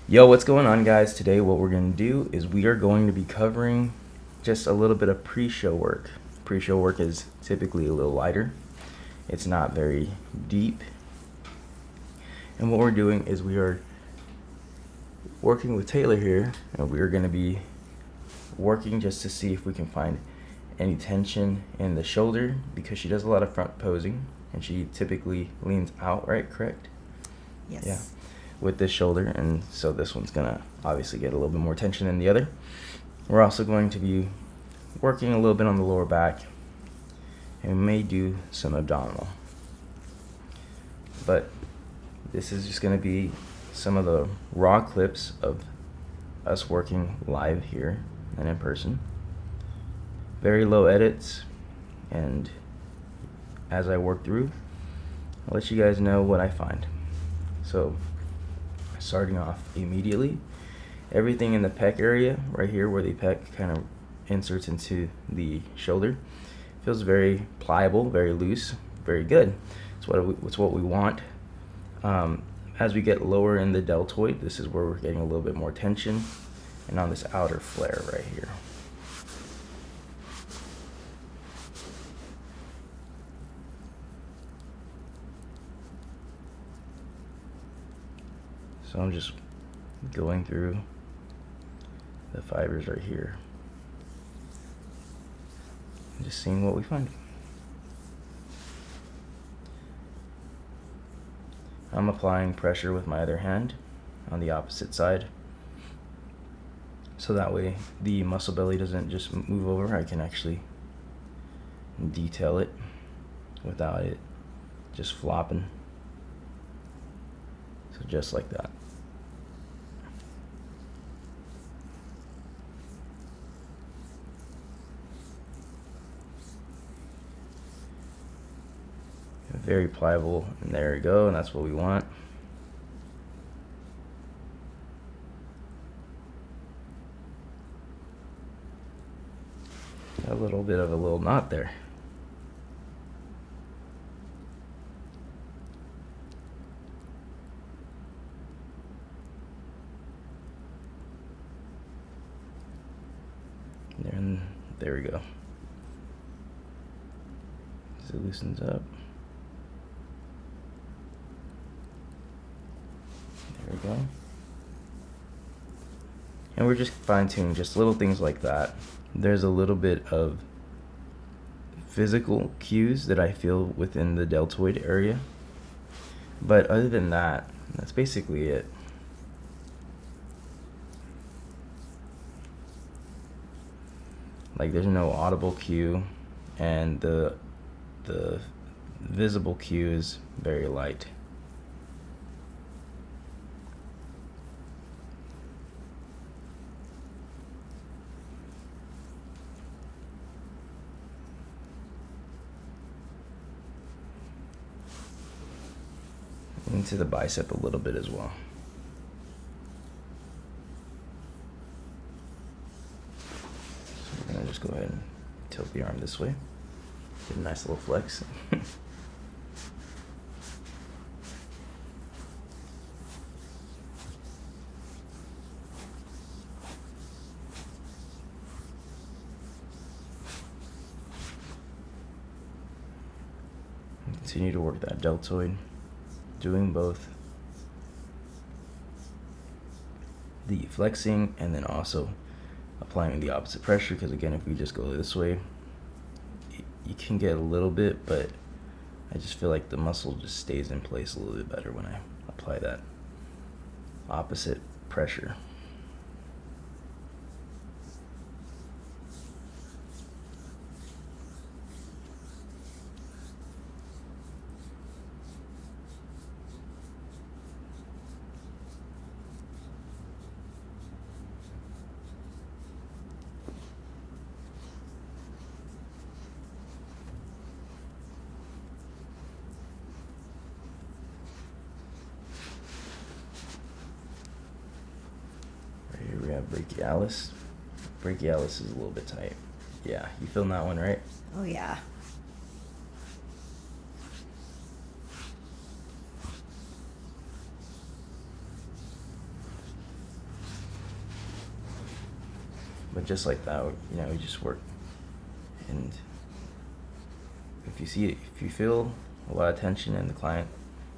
Yo, what's going on, guys? Today what we're going to do is we are going to be covering just a little bit of pre-show work. Pre-show work is typically a little lighter. It's not very deep. And what we're doing is we are working with Taylor here, and we are going to be working just to see if we can find any tension in the shoulder, because she does a lot of front posing and she typically leans out, right? Correct? Yes. Yeah. With this shoulder, and so this one's gonna obviously get a little bit more tension than the other. We're also going to be working a little bit on the lower back, and we may do some abdominal. But this is just gonna be some of the raw clips of us working live here and in person. Very low edits, and as I work through, I'll let you guys know what I find. So starting off immediately, everything in the pec area right here where the pec kind of inserts into the shoulder feels very pliable, very loose, very good. It's what we want. As we get lower in the deltoid, this is where we're getting a little bit more tension, and on this outer flare right here. So I'm just going through the fibers right here and just seeing what we find. I'm applying pressure with my other hand on the opposite side, so that way the muscle belly doesn't just move over. I can actually detail it without it just flopping. So just like that. Very pliable, and there we go, and that's what we want. A little bit of a little knot there. And there we go. So it loosens up. There we go. And we're just fine-tuning just little things like that. There's a little bit of physical cues that I feel within the deltoid area, but other than that, that's basically it. Like, there's no audible cue, and the visible cue is very light. Into the bicep a little bit as well. So we're gonna just go ahead and tilt the arm this way. Get a nice little flex. Continue to work that deltoid, doing both the flexing and then also applying the opposite pressure, because again, if we just go this way, you can get a little bit, but I just feel like the muscle just stays in place a little bit better when I apply that opposite pressure. Here we have brachialis. Brachialis is a little bit tight. Yeah, you feeling that one, right? Oh, yeah. But just like that, you know, we just work. And if you feel a lot of tension and the client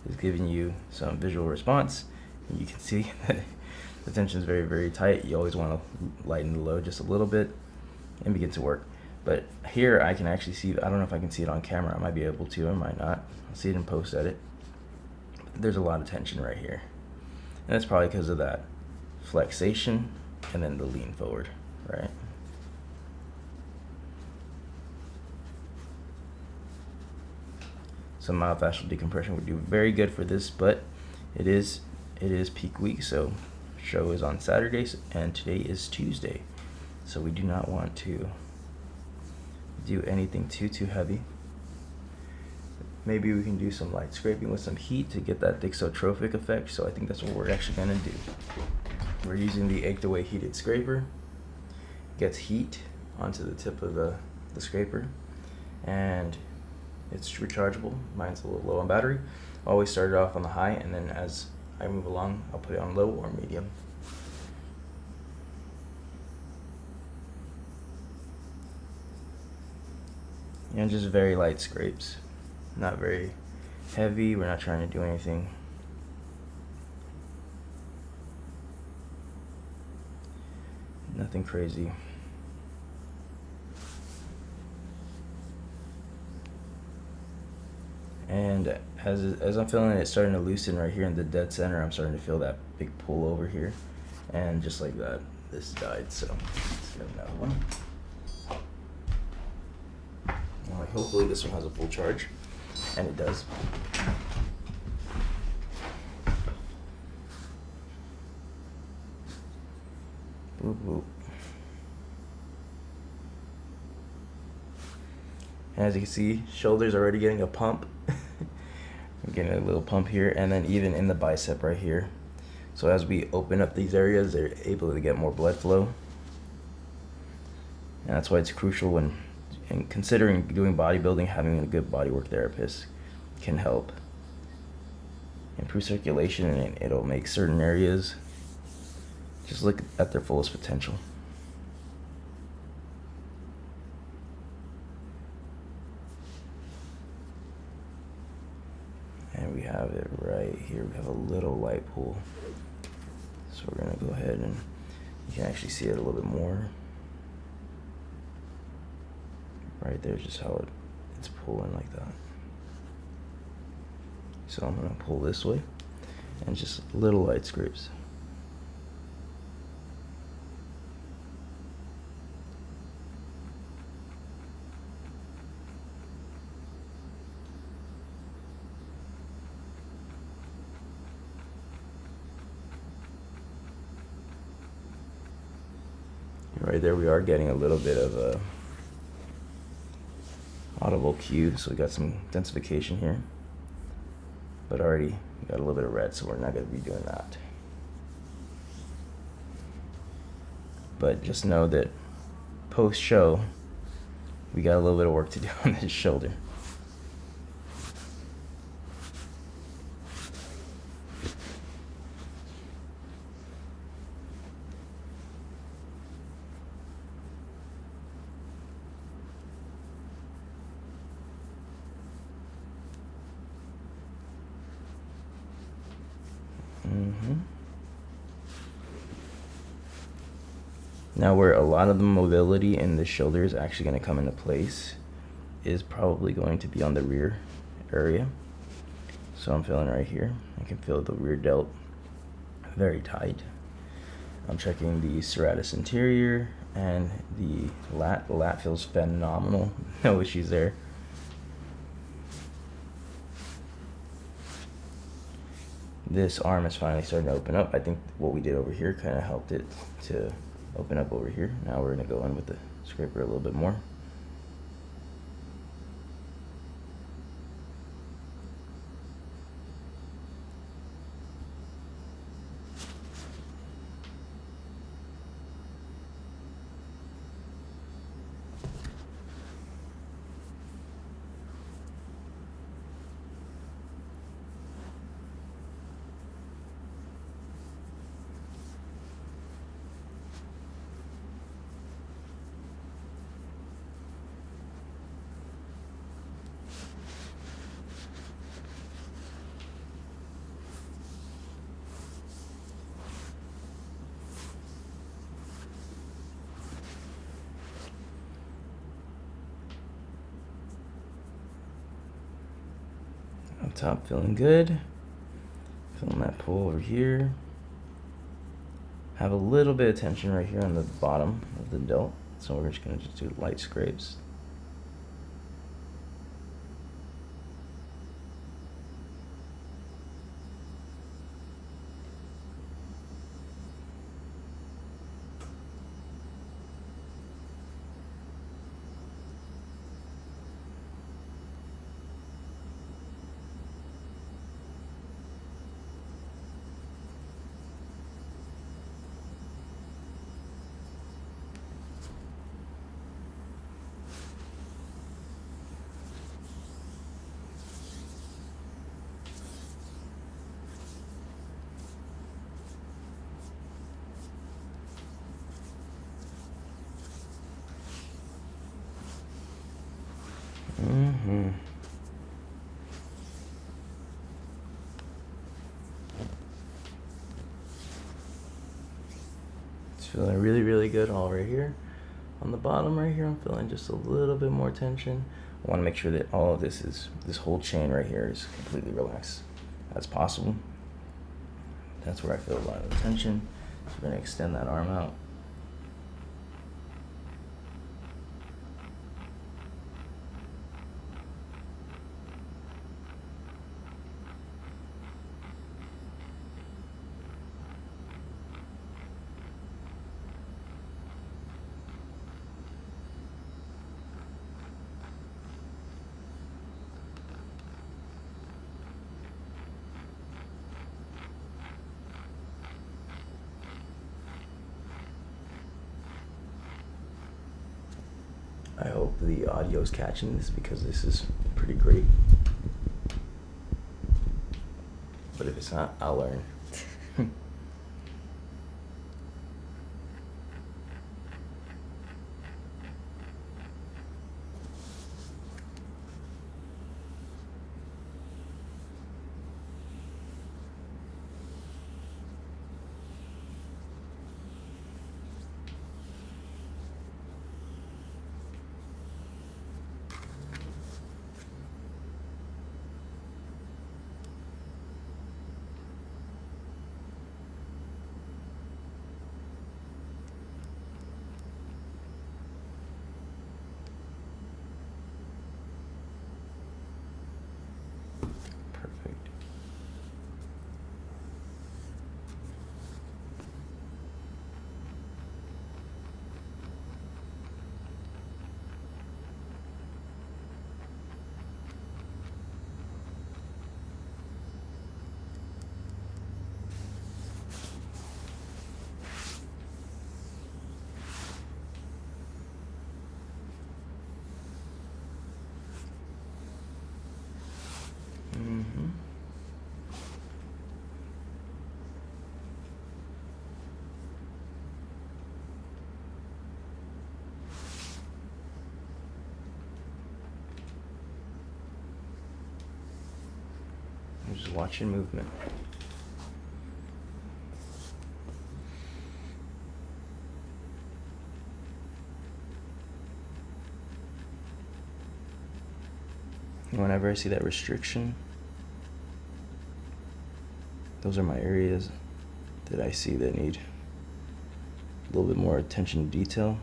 is giving you some visual response, and you can see that the tension is very, very tight, you always want to lighten the load just a little bit and begin to work. But here I can actually see, I don't know if I can see it on camera, I might be able to, I might not. I'll see it in post edit. There's a lot of tension right here. And that's probably because of that flexation and then the lean forward, right? Some myofascial decompression would do very good for this, but it is peak week, so show is on Saturdays and today is Tuesday. So we do not want to do anything too heavy. Maybe we can do some light scraping with some heat to get that dixotrophic effect. So I think that's what we're actually gonna do. We're using the 8-way heated scraper. Gets heat onto the tip of the scraper, and it's rechargeable. Mine's a little low on battery. Always start it off on the high, and then as I move along, I'll put it on low or medium. And just very light scrapes. Not very heavy. We're not trying to do anything nothing crazy. And as I'm feeling it starting to loosen right here in the dead center, I'm starting to feel that big pull over here. And just like that, this died. So let's get another one. Well, hopefully this one has a full charge. And it does. Boop, boop. And as you can see, shoulders already getting a pump. I'm getting a little pump here, and then even in the bicep right here. So as we open up these areas, they're able to get more blood flow. And that's why it's crucial when considering doing bodybuilding, having a good bodywork therapist can help improve circulation, and it'll make certain areas just look at their fullest potential. And we have it right here. We have a little light pull. So we're gonna go ahead and you can actually see it a little bit more. Right there, just how it's pulling like that. So I'm gonna pull this way and just little light scrapes. Right there, we are getting a little bit of a audible cue, so we got some densification here, but already we got a little bit of red, so we're not going to be doing that. But just know that post show we got a little bit of work to do on this shoulder. Now where a lot of the mobility in the shoulder is actually going to come into place is probably going to be on the rear area. So I'm feeling right here. I can feel the rear delt very tight. I'm checking the serratus anterior and the lat. The lat feels phenomenal. No issues there. This arm is finally starting to open up. I think what we did over here kind of helped it to open up over here. Now we're going to go in with the scraper a little bit more. On top, feeling good. Feeling that pull over here. Have a little bit of tension right here on the bottom of the delt, so we're just going to do light scrapes. It's feeling really, really good all right here. On the bottom right here, I'm feeling just a little bit more tension. I want to make sure that all of this whole chain right here is completely relaxed as possible. That's where I feel a lot of tension. So we're going to extend that arm out. I hope the audio is catching this because this is pretty great. But if it's not, I'll learn. Just watch your movement. Whenever I see that restriction, those are my areas that I see that need a little bit more attention to detail.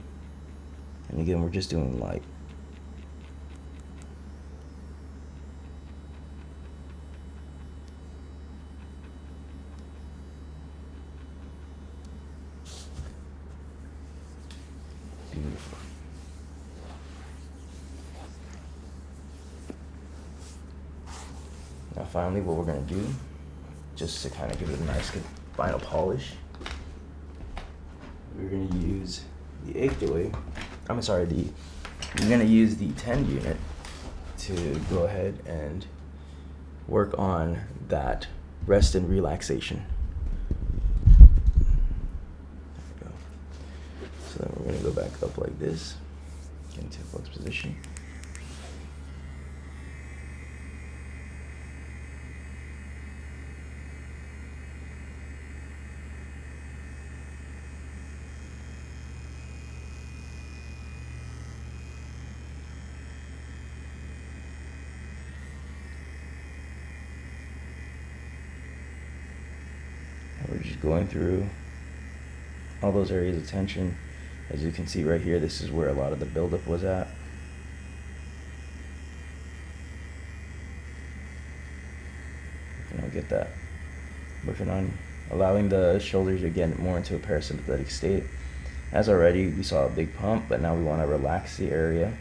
And again, we're just doing light. Beautiful. Now finally, what we're going to do, just to kind of give it a nice good final polish, we're going to use the we're going to use the 10 unit to go ahead and work on that rest and relaxation. There we go. So then we're going to go back up like this, get into flex position. just going through all those areas of tension. As you can see right here, this is where a lot of the buildup was at. Get that. Working on allowing the shoulders to get more into a parasympathetic state. As already, we saw a big pump, but now we want to relax the area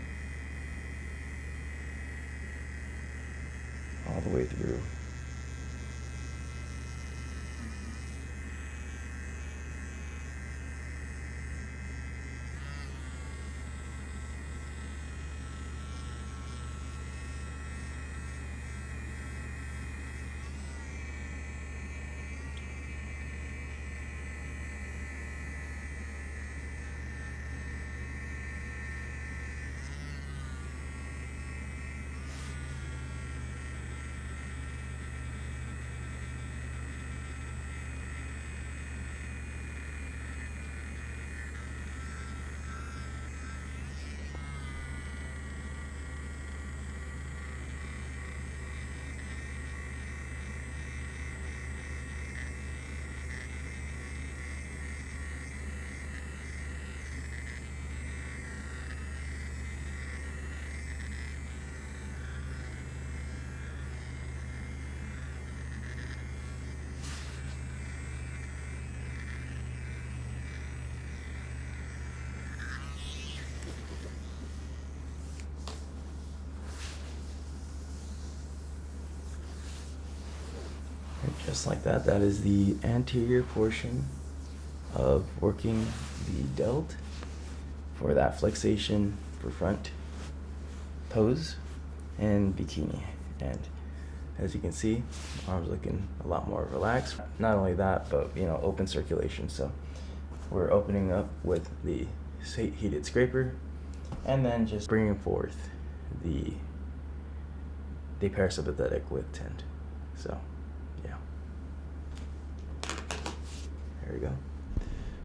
all the way through. Just like that, that is the anterior portion of working the delt for that flexation for front pose and bikini. And as you can see, arms looking a lot more relaxed. Not only that, but open circulation. So we're opening up with the heated scraper, and then just bringing forth the parasympathetic with tend. So yeah, there we go.